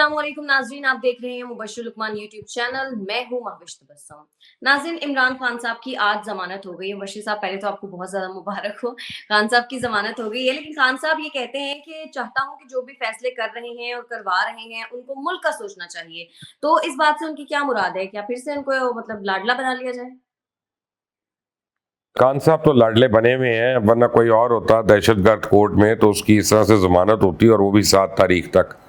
अस्सलामुअलैकुम नाज़रीन, आप देख रहे हैं मुबश्शिर लुकमान यूट्यूब चैनल। मैं हूं महविश तबस्सुम। नाज़रीन, इमरान खान साहब की आज जमानत हो गई है। मुबश्शिर साहब, पहले तो आपको बहुत ज़्यादा मुबारक हो। खान साहब की जमानत हो गई है, लेकिन खान साहब ये कहते हैं कि चाहता हूं कि जो भी फैसले कर रहे हैं और करवा रहे हैं, उनको मुल्क का सोचना चाहिए। तो इस बात से उनकी क्या मुराद है? क्या फिर से उनको मतलब लाडला बना लिया जाए? खान साहब तो लाडले बने हुए हैं, वरना कोई और होता दहशतगर्द कोर्ट में तो उसकी इस तरह से जमानत होती और वो भी 7 तारीख तक।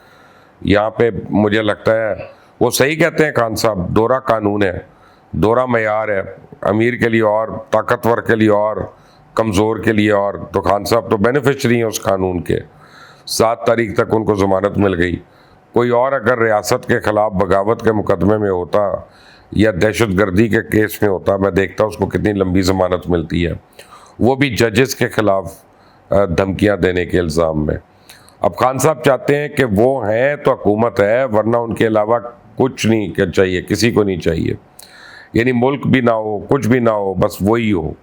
यहाँ पे मुझे लगता है वो सही कहते हैं खान साहब, दोहरा कानून है, दोहरा मयार है, अमीर के लिए और, ताकतवर के लिए और, कमज़ोर के लिए और। तो खान साहब तो बेनिफिशरी हैं उस कानून के। 7 तारीख तक उनको जमानत मिल गई। कोई और अगर रियासत के खिलाफ बगावत के मुकदमे में होता या दहशत गर्दी के केस में होता, मैं देखता उसको कितनी लंबी जमानत मिलती है, वो भी जजेस के खिलाफ धमकियां देने के इल्ज़ाम में। अब खान साहब चाहते हैं कि वो हैं तो हुकूमत है, वरना उनके अलावा कुछ नहीं चाहिए, किसी को नहीं चाहिए। यानी मुल्क भी ना हो, कुछ भी ना हो, बस वही हो।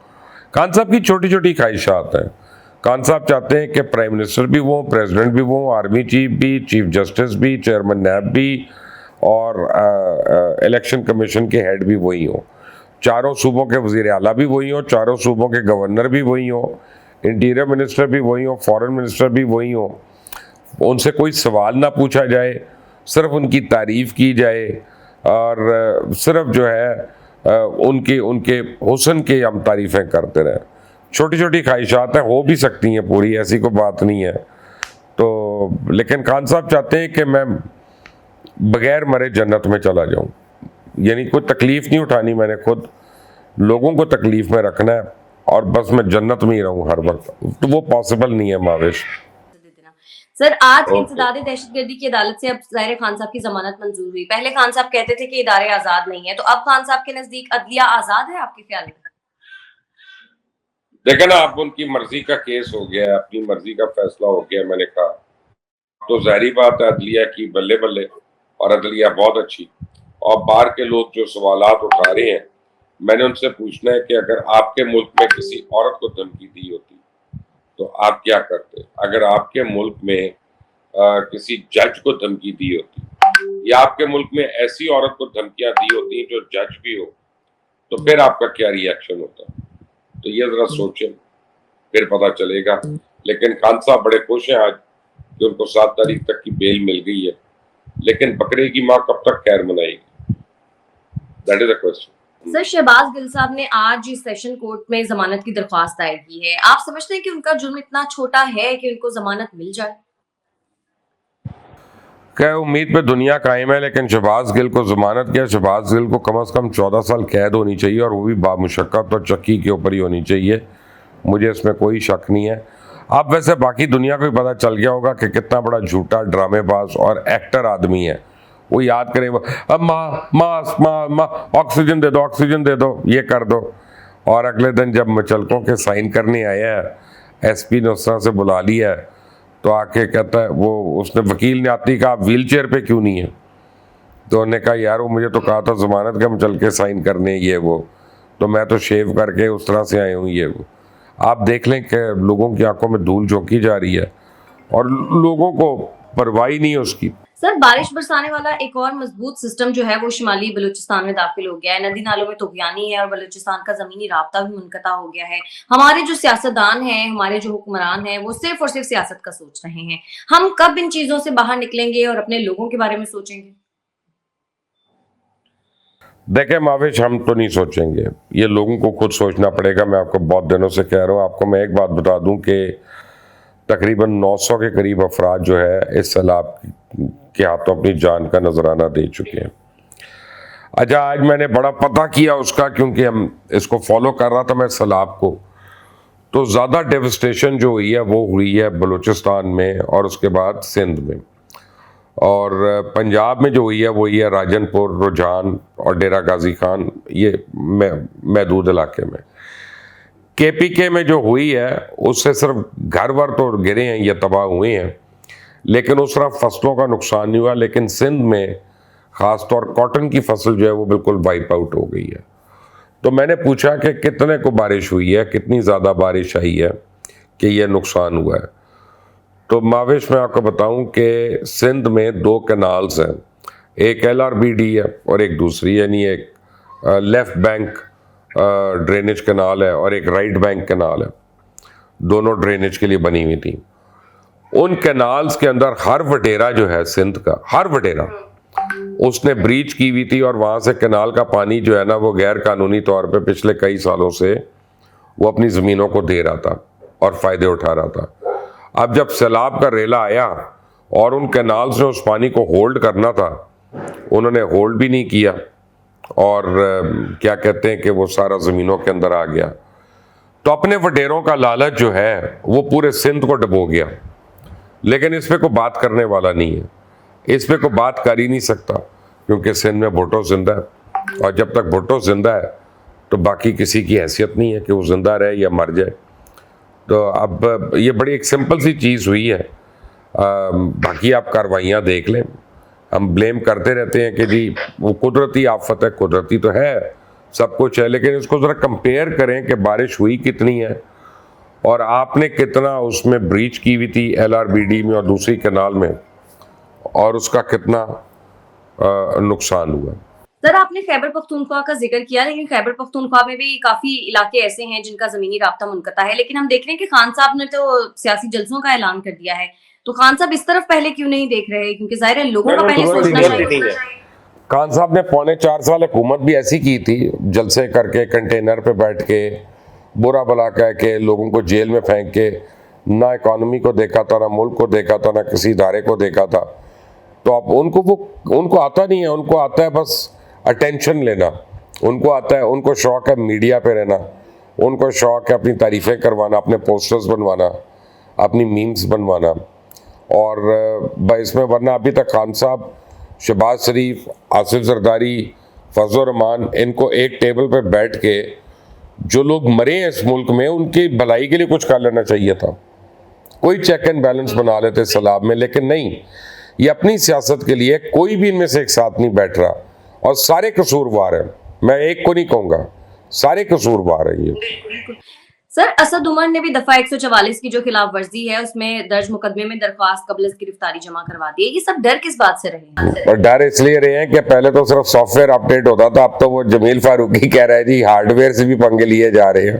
खान साहब की छोटी छोटी ख्वाहिशात हैं। खान साहब चाहते हैं कि प्राइम मिनिस्टर भी वो, प्रेसिडेंट भी वो, आर्मी चीफ भी, चीफ जस्टिस भी, चेयरमैन नैब भी और इलेक्शन कमीशन के हेड भी वही हो। चारों सूबों के वज़ीर आला भी वही हो, चारों सूबों के गवर्नर भी वही हो, इंटीरियर मिनिस्टर भी वही हो, फॉरेन मिनिस्टर भी वही हो। उनसे कोई सवाल ना पूछा जाए, सिर्फ उनकी तारीफ की जाए और सिर्फ जो है उनके उनके हुस्न के हम तारीफ़ें करते रहें। छोटी छोटी ख्वाहिशात हैं, हो भी सकती हैं पूरी, ऐसी कोई बात नहीं है। तो लेकिन खान साहब चाहते हैं कि मैं बगैर मरे जन्नत में चला जाऊं। यानी कोई तकलीफ नहीं उठानी मैंने, खुद लोगों को तकलीफ में रखना है और बस मैं जन्नत में ही रहूं हर वक्त। तो वो पॉसिबल नहीं है माविश। सर, आज इंसदाद दहशतगर्दी की अदालत से अब ज़ाहिर खान साहब की जमानत मंजूर हुई। पहले खान साहब कहते थे कि इदारे आजाद नहीं है, तो अब खान साहब के नजदीक अदलिया आजाद है, आपके ख्याल में? देखे ना, अब उनकी मर्जी का केस हो गया, अपनी मर्जी का फैसला हो गया। मैंने कहा तो जाहिर बात है अदलिया की बल्ले बल्ले, और अदलिया बहुत अच्छी। और बाहर के लोग जो सवालात उठा रहे हैं, मैंने उनसे पूछना है कि अगर आपके मुल्क में किसी औरत को धमकी दी होती तो आप क्या करते? अगर आपके मुल्क में किसी जज को धमकी दी होती या आपके मुल्क में ऐसी औरत को धमकियां दी होती जो जज भी हो, तो फिर आपका क्या रिएक्शन होता? तो ये जरा सोचें, फिर पता चलेगा। लेकिन खान साहब बड़े खुश हैं आज कि उनको 7 तारीख तक की बेल मिल गई है, लेकिन बकरे की माँ कब तक खैर मनाएगी? That is the question. Sir, Shahbaz Gill साहब ने आज सेशन कोर्ट में जमानत की दरख्वास्त दायर की है। आप समझते हैं कि उनका जुर्म इतना छोटा है कि उनको जमानत मिल जाए? क्या उम्मीद पे दुनिया कायम है, लेकिन शहबाज गिल को जमानत क्या, शहबाज गिल को कम से कम 14 साल कैद होनी चाहिए, और वो भी बामुशक्कत और चक्की के ऊपर ही होनी चाहिए। मुझे इसमें कोई शक नहीं है। अब वैसे बाकी दुनिया को भी पता चल गया होगा कि कितना बड़ा झूठा, ड्रामेबाज और एक्टर आदमी है। वो याद करें, वो अब माँ माँ माँ माँ ऑक्सीजन दे दो, ऑक्सीजन दे दो, ये कर दो। और अगले दिन जब मुचलकों के साइन करने आया है, एसपी ने उस तरह से बुला लिया है, तो आके कहता है, वो उसने वकील ने आती कहा आप व्हील चेयर पे क्यों नहीं है? तो उन्होंने कहा यार वो मुझे तो कहा था जमानत के हम चल के साइन करने, ये वो, तो मैं तो शेव करके उस तरह से आया हूँ, ये वो। आप देख लें कि लोगों की आंखों में धूल झोंकी जा रही है और लोगों को परवाह नहीं है उसकी। सर, बारिश बरसाने वाला एक और मजबूत सिस्टम जो है वो शुमाली बलूचिस्तान में दाखिल हो गया है। नदी नालों में तुगयानी है और बलूचिस्तान का जमीनी राब्ता भी मुनक़ता हो गया है। हमारे जो सियासतदान हैं, हमारे जो हुक्मरान हैं, वो सिर्फ और सिर्फ सियासत का सोच रहे हैं। हम कब इन चीजों से बाहर निकलेंगे और अपने लोगों के बारे में सोचेंगे? देखें माविश, हम तो नहीं सोचेंगे, ये लोगों को खुद सोचना पड़ेगा। मैं आपको बहुत दिनों से कह रहा हूँ। आपको मैं एक बात बता दूं कि तकरीबन 900 के करीब अफराद जो है इस सैलाब के हाथों अपनी जान का नजराना दे चुके हैं। अच्छा, आज मैंने बड़ा पता किया उसका, क्योंकि हम इसको फॉलो कर रहा था मैं सैलाब को। तो ज़्यादा डेवस्टेशन जो हुई है वो हुई है बलूचिस्तान में और उसके बाद सिंध में, और पंजाब में जो हुई है वो हुई है राजनपुर, रुझान और डेरा गाजी खान, ये महदूद इलाके में। केपीके में जो हुई है उससे सिर्फ घर वर तो गिरे हैं, ये तबाह हुए हैं, लेकिन उस तरह फसलों का नुकसान नहीं हुआ। लेकिन सिंध में ख़ासतौर कॉटन की फसल जो है वो बिल्कुल वाइप आउट हो गई है। तो मैंने पूछा कि कितने को बारिश हुई है, कितनी ज़्यादा बारिश आई है कि यह नुकसान हुआ है। तो माविश मैं आपको बताऊं कि सिंध में 2 कैनाल्स हैं, एक LRBD है और एक दूसरी, यानी एक लेफ्ट बैंक ड्रेनेज कैनाल है और एक राइट बैंक कैनाल है। दोनों ड्रेनेज के लिए बनी हुई थी। उन कैनाल्स के अंदर हर वडेरा जो है सिंध का, हर वडेरा उसने ब्रीच की हुई थी और वहां से कैनाल का पानी जो है ना वो गैर कानूनी तौर पे पिछले कई सालों से वो अपनी ज़मीनों को दे रहा था और फ़ायदे उठा रहा था। अब जब सैलाब का रेला आया और उन कैनाल्स ने उस पानी को होल्ड करना था, उन्होंने होल्ड भी नहीं किया और क्या कहते हैं कि वो सारा ज़मीनों के अंदर आ गया। तो अपने वडेरों का लालच जो है वो पूरे सिंध को डुबो गया। लेकिन इस पे कोई बात करने वाला नहीं है, इस पे कोई बात कर ही नहीं सकता, क्योंकि सिंध में भुट्टो जिंदा है और जब तक भुट्टो जिंदा है तो बाकी किसी की हैसियत नहीं है कि वो जिंदा रहे या मर जाए। तो अब ये बड़ी एक सिंपल सी चीज़ हुई है। बाकी आप कार्रवाइयाँ देख लें। हम ब्लेम करते रहते हैं कि जी वो कुदरती आफत है, कुदरती तो है, सब कुछ है, लेकिन इसको ज़रा कंपेयर करें कि बारिश हुई कितनी है और आपने कितना उसमें ब्रीच की हुई थी LRBD में और दूसरी कैनाल में, और उसका कितना नुकसान हुआ। सर, आपने खैबर पख्तूनख्वा का जिक्र किया, लेकिन खैबर पख्तूनख्वा में भी काफी इलाके ऐसे हैं जिनका जमीनी राब्ता मुनक़ता है, लेकिन हम देख रहे हैं कि खान साहब ने तो सियासी जलसों का ऐलान कर दिया है। तो खान साहब इस तरफ पहले क्यों नहीं देख रहे? क्योंकि जाहिर है लोगों का पहले सोचना चाहिए। खान साहब ने 4.25 साल हुकूमत भी ऐसी की थी, जलसे करके, कंटेनर पे बैठ के, बुरा भला कह के, लोगों को जेल में फेंक के, ना इकॉनमी को देखा था, ना मुल्क को देखा था, ना किसी इदारे को देखा था। तो अब उनको आता नहीं है, उनको आता है बस अटेंशन लेना, उनको आता है, उनको शौक है मीडिया पे रहना, उनको शौक है अपनी तारीफ़ें करवाना, अपने पोस्टर्स बनवाना, अपनी मीम्स बनवाना। और इसमें वरना अभी तक खान साहब, शहबाज शरीफ, आसिफ जरदारी, फजल रहमान, इनको एक टेबल पे बैठ के जो लोग मरे हैं इस मुल्क में उनकी भलाई के लिए कुछ कर लेना चाहिए था। कोई चेक एंड बैलेंस बना लेते सलाब में, लेकिन नहीं, ये अपनी सियासत के लिए कोई भी इनमें से एक साथ नहीं बैठ रहा और सारे कसूरवार हैं। मैं एक को नहीं कहूँगा, सारे कसूरवार हैं ये। सर, असद उमर ने भी दफा 144 की जो खिलाफ वर्जी है उसमें दर्ज मुकदमे में दरख्वास्त कबल गिरफ्तारी जमा करवा दी है। ये सब डर किस बात से रहे हैं? और डर इसलिए रहे हैं कि पहले तो सिर्फ सॉफ्टवेयर अपडेट होता था, अब तो वो जमील फारूकी कह रहा है जी हार्डवेयर से भी पंगे लिए जा रहे हैं,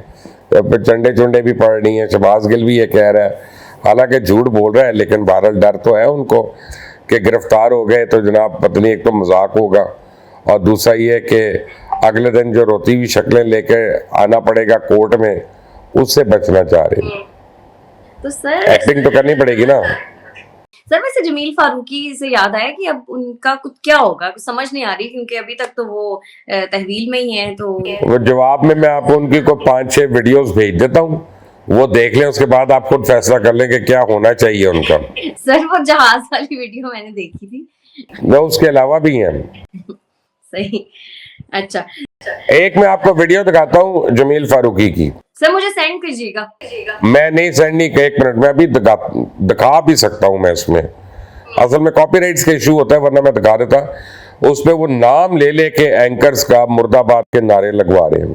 तो चंडे चुंडे भी पड़ रही हैं। शहबाज गिल भी ये कह रहा है, हालांकि झूठ बोल रहा है, लेकिन बहरहाल डर तो है उनको कि गिरफ्तार हो गए तो जनाब पत्नी एक तो मजाक होगा और दूसरा ये कि अगले दिन जो रोती हुई शक्लें लेकर आना पड़ेगा कोर्ट में, उससे बचना चाह रहे हैं। तो सर एक्टिंग तो करनी पड़ेगी ना। सर, वैसे जमील फारूकी से याद आया कि अब उनका कुछ क्या होगा, कुछ समझ नहीं आ रही, क्योंकि अभी तक तो वो तहवील में ही है। तो वो जवाब में मैं आपको उनकी को 5-6 वीडियोस भेज देता हूँ, वो देख लें, उसके बाद आप खुद फैसला कर लें कि क्या होना चाहिए उनका। सर, वो जहाज वाली वीडियो मैंने देखी थी। वो उसके अलावा भी हैं। सही, अच्छा। एक मैं आपको वीडियो दिखाता हूँ जमील फारूकी की। सर, मुझे सेंड कीजिएगा। मैं नहीं सेंड नहीं, 1 मिनट में अभी दिखा भी सकता हूँ मैं इसमें। असल में कॉपीराइट्स का इशू होता है, वरना मैं दिखा देता। उस पे वो नाम ले लेके एंकर्स का मुर्दाबाद के नारे लगवा रहे हैं।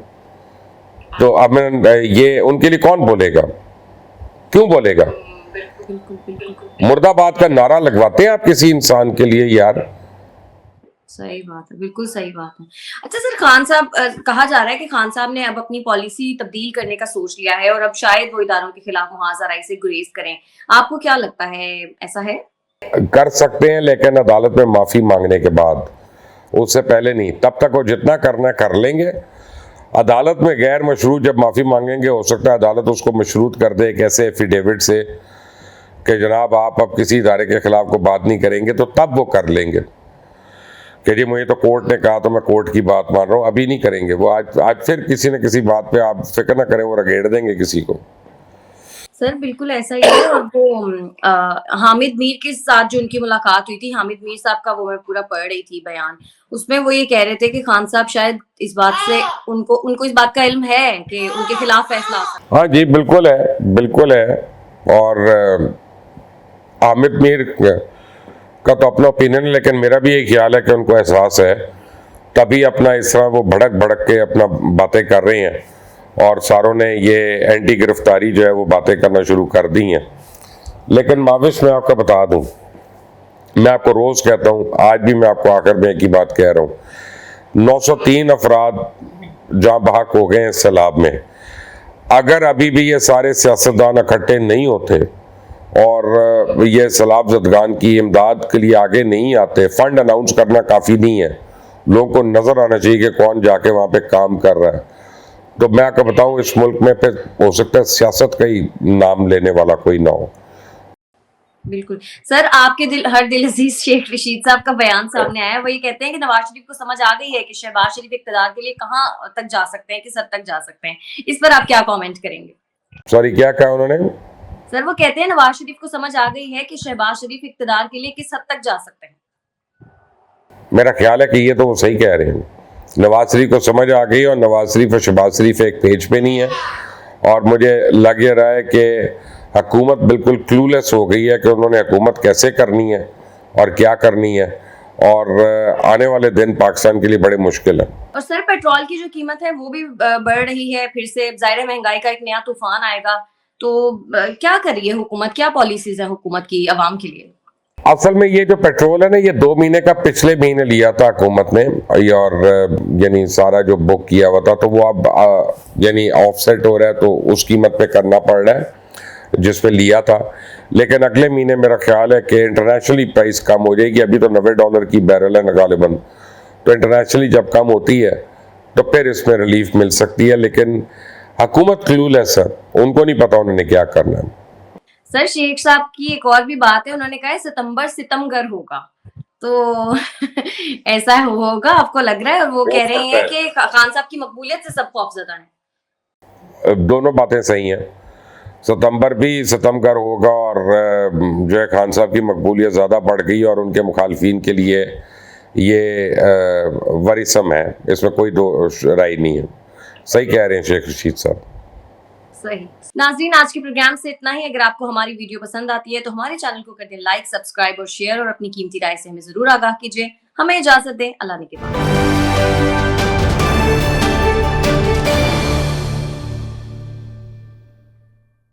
तो अब मैं ये उनके लिए कौन बोलेगा, क्यों बोलेगा? मुर्दाबाद का नारा लगवाते हैं आप किसी इंसान के लिए यार? सही बात है, बिल्कुल सही बात है। अच्छा सर, खान साहब, कहा जा रहा है कि खान साहब ने अब अपनी पॉलिसी तब्दील करने का सोच लिया है और अब शायद वो इदारों के खिलाफ मुहाज़राई से गुरेज करें। आपको क्या लगता है, ऐसा है? कर सकते हैं, लेकिन अदालत में माफी मांगने के बाद, उससे पहले नहीं। तब तक वो जितना करना कर लेंगे। अदालत में गैर मशरूत जब माफी मांगेंगे, हो सकता है अदालत उसको मशरूत कर दे एक ऐसे एफिडेविट से कि जनाब आप अब किसी इदारे के खिलाफ को बात नहीं करेंगे, तो तब वो कर लेंगे कि जी मुझे तो कोर्ट ने कहा तो मैं कोर्ट की बात मान रहा हूँ। अभी नहीं करेंगे वो। आज फिर किसी न किसी बात पे, आप फिक्र ना करें, वो रगेड़ देंगे किसी को। सर, बिल्कुल ऐसा ही है। और वो हामिद मीर के साथ जो उनकी मुलाकात हुई थी, हामिद मीर साहब का, वो मैं पूरा पढ़ रही थी बयान, उसमें वो ये कह रहे थे कि खान साहब शायद इस बात से उनको इस बात का इल्म है कि उनके खिलाफ फैसला आ सकता है। हाँ जी, बिल्कुल है, बिल्कुल है। और हामिद मीर का तो अपना ओपिनियन है, लेकिन मेरा भी ये ख्याल है कि उनको एहसास है, तभी अपना इस तरह वो भड़क भड़क के अपना बातें कर रहे हैं और सारों ने ये एंटी गिरफ्तारी जो है वो बातें करना शुरू कर दी हैं। लेकिन माविश मैं आपको बता दूं, मैं आपको रोज कहता हूं, आज भी मैं आपको आखिर में एक ही बात कह रहा हूं, 903 अफराद जहां बहक हो गए हैं सैलाब में। अगर अभी भी ये सारे सियासतदान इकट्ठे नहीं होते और ये सैलाब ज़दगान की इमदाद के लिए आगे नहीं आते, फंड अनाउंस करना काफ़ी नहीं है, लोगों को नज़र आना चाहिए कि कौन जाके वहाँ पे काम कर रहा है। तो मैं आपको बताऊं, इस मुल्क में फिर हो सकता है सियासत का ही नाम लेने वाला कोई ना हो। बिल्कुल सर, आपके हर दिल अजीज शेख रशीद साहब का बयान सामने आया है। वो ये कहते हैं कि नवाज शरीफ को समझ आ गई है कि शहबाज शरीफ इक़्तिदार के लिए कहां तक जा सकते हैं, किस हद तक जा सकते हैं। इस पर आप क्या कमेंट करेंगे? सॉरी, क्या कहा उन्होंने? सर वो कहते हैं नवाज शरीफ को समझ आ गई है कि शहबाज शरीफ इक़्तिदार के लिए किस हद तक जा सकते हैं। मेरा ख्याल है कि ये तो वो सही कह रहे हैं, नवाज शरीफ को समझ आ गई और नवाज शरीफ और शहबाज शरीफ एक पेज पे नहीं है। और मुझे लग ये रहा है कि हुकूमत बिल्कुल क्लूलेस हो गई है कि उन्होंने हुकूमत कैसे करनी है और क्या करनी है, और आने वाले दिन पाकिस्तान के लिए बड़े मुश्किल है। और सर पेट्रोल की जो कीमत है वो भी बढ़ रही है, फिर से ज़ाहिर है महंगाई का एक नया तूफान आएगा, तो क्या कर रही है हुकूमत, क्या पॉलिसीज है हुकूमत की आवाम के लिए? असल में ये जो पेट्रोल है ना, ये 2 महीने का पिछले महीने लिया था हुकूमत ने, और यानी सारा जो बुक किया हुआ था, तो वो अब यानी ऑफसेट हो रहा है, तो उस कीमत पे करना पड़ रहा है जिसपे लिया था। लेकिन अगले महीने मेरा ख्याल है कि इंटरनेशनली प्राइस कम हो जाएगी। अभी तो $90 की बैरल है ना गालिबन, तो इंटरनेशनली जब कम होती है तो फिर इसमें रिलीफ मिल सकती है। लेकिन हुकूमत क्लूलेस है, उनको नहीं पता उन्होंने क्या करना है। सर शेख साहब की एक और भी बात है, उन्होंने कहा है सितंबर सितमगर होगा, तो ऐसा होगा आपको लग रहा है? और वो कह रहे हैं कि खान साहब की मकबूलियत से सब खौफजदा है। दोनों बातें सही हैं, सितंबर भी सितमगर होगा, और जो है खान साहब की मकबूलियत ज़्यादा बढ़ गई और उनके मुखालफिन के लिए ये वरीसम है, इसमें कोई दो राय नहीं है। सही कह रहे हैं शेख रशीद साहब। सही। नाज़रीन, आज के प्रोग्राम से इतना ही। अगर आपको हमारी वीडियो पसंद आती है तो हमारे चैनल को कर दें लाइक, सब्सक्राइब और शेयर, और अपनी कीमती राय से हमें जरूर आगाह कीजिए। हमें इजाजत दें, अल्लाह ने के बाद।